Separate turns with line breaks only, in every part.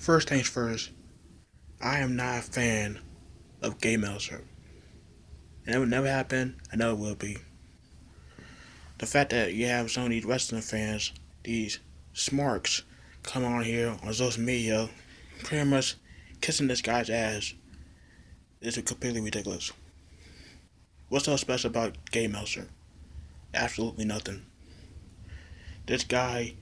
First things first, I am not a fan of gay Meltzer. And it would never happen. I know it will be. The fact that you have some of these wrestling fans, these smarks, come on here on social media, pretty much kissing this guy's ass, is completely ridiculous. What's so special about gay Meltzer? Absolutely nothing. This guy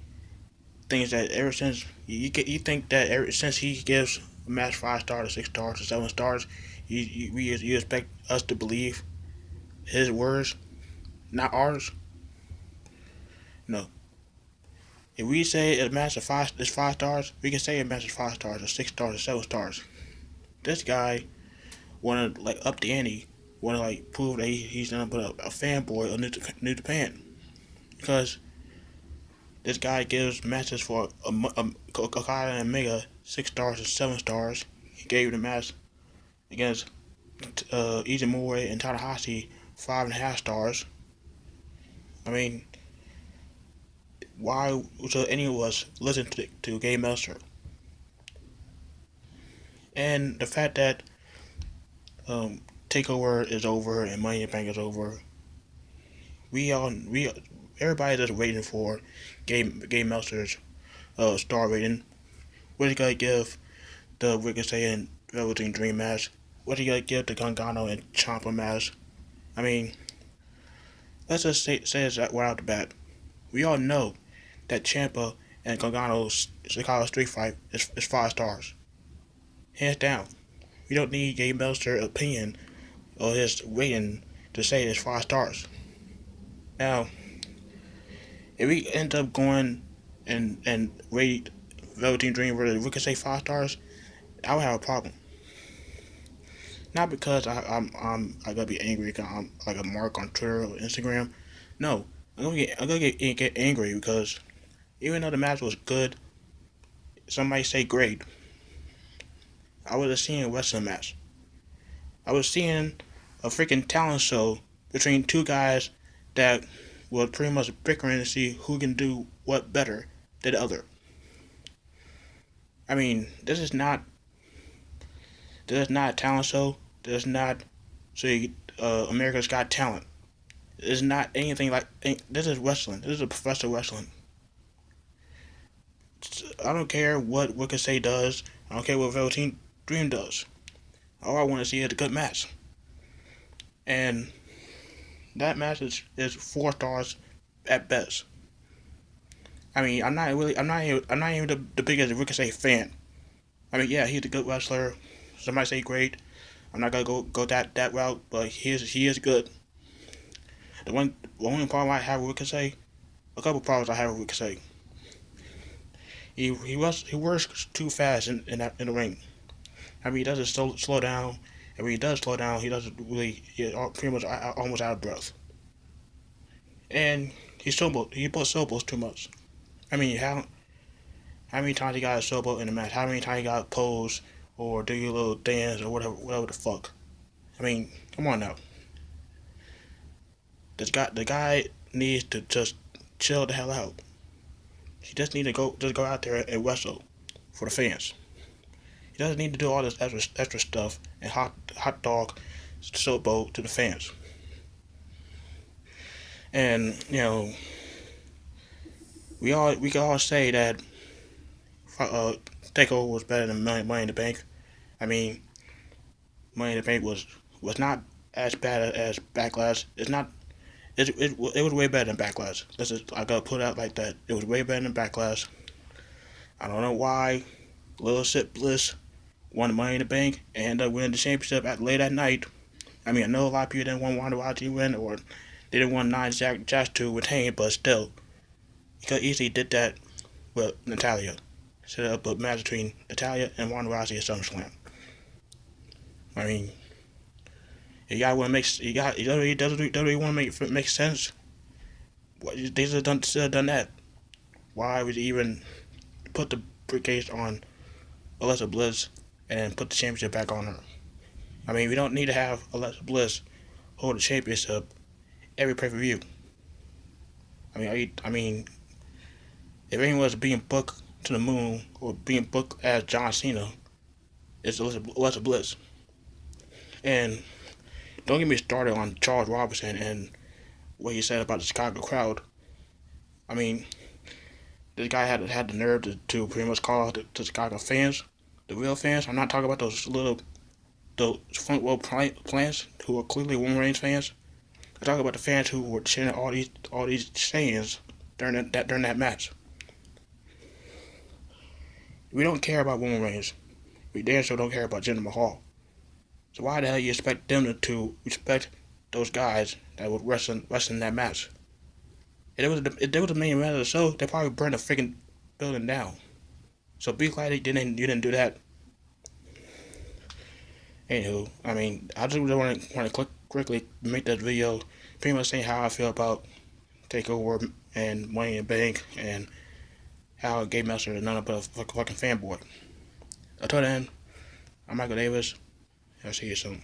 thinks that ever since you think that ever since he gives a match 5 stars, 6 stars, or 7 stars, you expect us to believe his words, not ours. No. If we say a match is 5 stars, we can say a match is 5 stars, or 6 stars, or 7 stars. This guy wanna like up the ante, wanna like prove that he's gonna put a fanboy on New Japan because this guy gives matches for Okada and Mega 6 stars or 7 stars. He gave the match against Izumori and Tanahashi 5.5 stars. I mean, why should any of us listen to Gay Meltzer? And the fact that Takeover is over and Money in the Bank is over, we everybody just waiting for Gay Meltzer's star rating. What he gonna give the Ricochet and Velveteen Dream match? What he gonna give the Gargano and Ciampa match? I mean, let's just say it right out the bat. We all know that Ciampa and Gargano's Chicago Street Fight is 5 stars, hands down. We don't need Gay Meltzer's opinion or his rating to say it's 5 stars. Now, if we end up going and rate Velveteen Dream versus Ricochet 5 stars, I would have a problem. Not because I gotta be angry because I'm like a mark on Twitter or Instagram. No, I'm gonna get angry because even though the match was good, some might say great. I was just seeing a wrestling match. I was seeing a freaking talent show between two guys that were pretty much bickering to see who can do what better than the other. I mean, this is not a talent show. This is not say America's Got Talent. It's not anything like this is wrestling. This is a professional wrestling. I don't care what Ricochet does. I don't care what Velveteen Dream does. All I want to see is a good match. And that match is 4 stars at best. I mean, I'm not even the biggest Ricochet fan. I mean, yeah, he's a good wrestler. Somebody say great. I'm not gonna go that route, but he is good. The only problem I have with Ricochet, a couple problems I have with Ricochet. He works too fast in the ring. I mean, he doesn't slow down. And when he does slow down, he doesn't really get pretty much almost out of breath. And he puts syllables too much. I mean, how many times he got a syllable in the match? How many times he got a pose or do your little dance or whatever the fuck? I mean, come on now. The guy needs to just chill the hell out. He just need to go out there and wrestle for the fans. He doesn't need to do all this extra stuff and hot dog showboat to the fans. And we can all say that uh, Takeover was better than Money in the Bank. I mean, Money in the Bank was not as bad as Backlash. It's not. It was way better than Backlash. I gotta put it out like that. It was way better than Backlash. I don't know why Little Sip Bliss won the Money in the Bank and ended up winning the championship late at night. I mean, I know a lot of people didn't want Ronda Rousey to win, or they didn't want Nia Jax to retain, but still, he could easily did that with Natalia. Set up a match between Natalia and Ronda Rousey at SummerSlam. I mean, you gotta want to make you don't really want to make it make sense. They should have done that. Why would you even put the briefcase on Alexa Bliss and put the championship back on her? I mean, we don't need to have Alexa Bliss hold the championship every pay per view. I mean, if anyone was being booked to the moon or being booked as John Cena is Alexa Bliss. And don't get me started on Charles Robinson and what he said about the Chicago crowd. I mean, this guy had the nerve to pretty much call out the Chicago fans, the real fans. I'm not talking about those front row plants who are clearly Roman Reigns fans. I'm talking about the fans who were chanting all these sayings during that match. We don't care about Roman Reigns. We damn sure don't care about Jinder Mahal. So why the hell you expect them to respect those guys that would wrestle in that match? If they was the main event of the show, they probably burned the freaking building down. So be glad you didn't do that. Anywho, I mean, I just want to quickly make that video, pretty much saying how I feel about Takeover and Money in the Bank and how Game Master is none but a fucking fanboy. Until then, I'm Michael Davis. I'll see you soon.